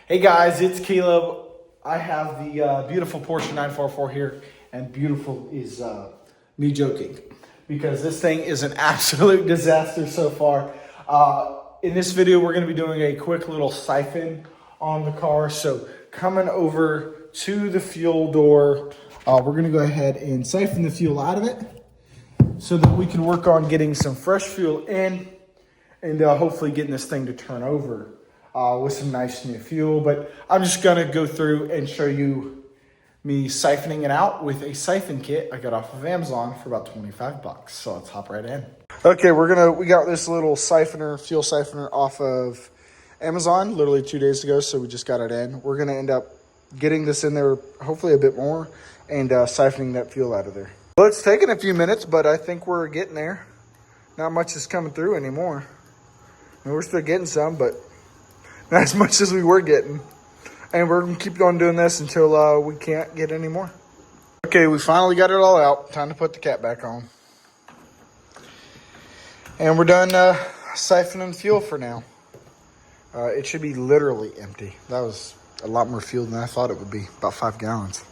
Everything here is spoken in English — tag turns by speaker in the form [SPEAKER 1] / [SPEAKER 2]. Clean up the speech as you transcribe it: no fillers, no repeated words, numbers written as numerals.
[SPEAKER 1] Hey guys, it's Caleb. I have the beautiful Porsche 944 here, and beautiful is me joking because this thing is an absolute disaster so far. In this video, we're going to be doing a quick little siphon on the car. So coming over to the fuel door, we're going to go ahead and siphon the fuel out of it so that we can work on getting some fresh fuel in and hopefully getting this thing to turn over with some nice new fuel. But I'm just gonna go through and show you me siphoning it out with a siphon kit I got off of Amazon for about 25 bucks. So let's hop right in. Okay, we got this little siphoner, fuel siphoner off of Amazon literally 2 days ago. So we just got it in. We're gonna end up getting this in there, hopefully a bit more, and siphoning that fuel out of there. Well, it's taken a few minutes, but I think we're getting there. Not much is coming through anymore. I mean, we're still getting some, but not as much as we were getting. And we're going to keep on doing this until we can't get any more. Okay, we finally got it all out. Time to put the cap back on. And we're done siphoning fuel for now. It should be literally empty. That was a lot more fuel than I thought it would be. About 5 gallons.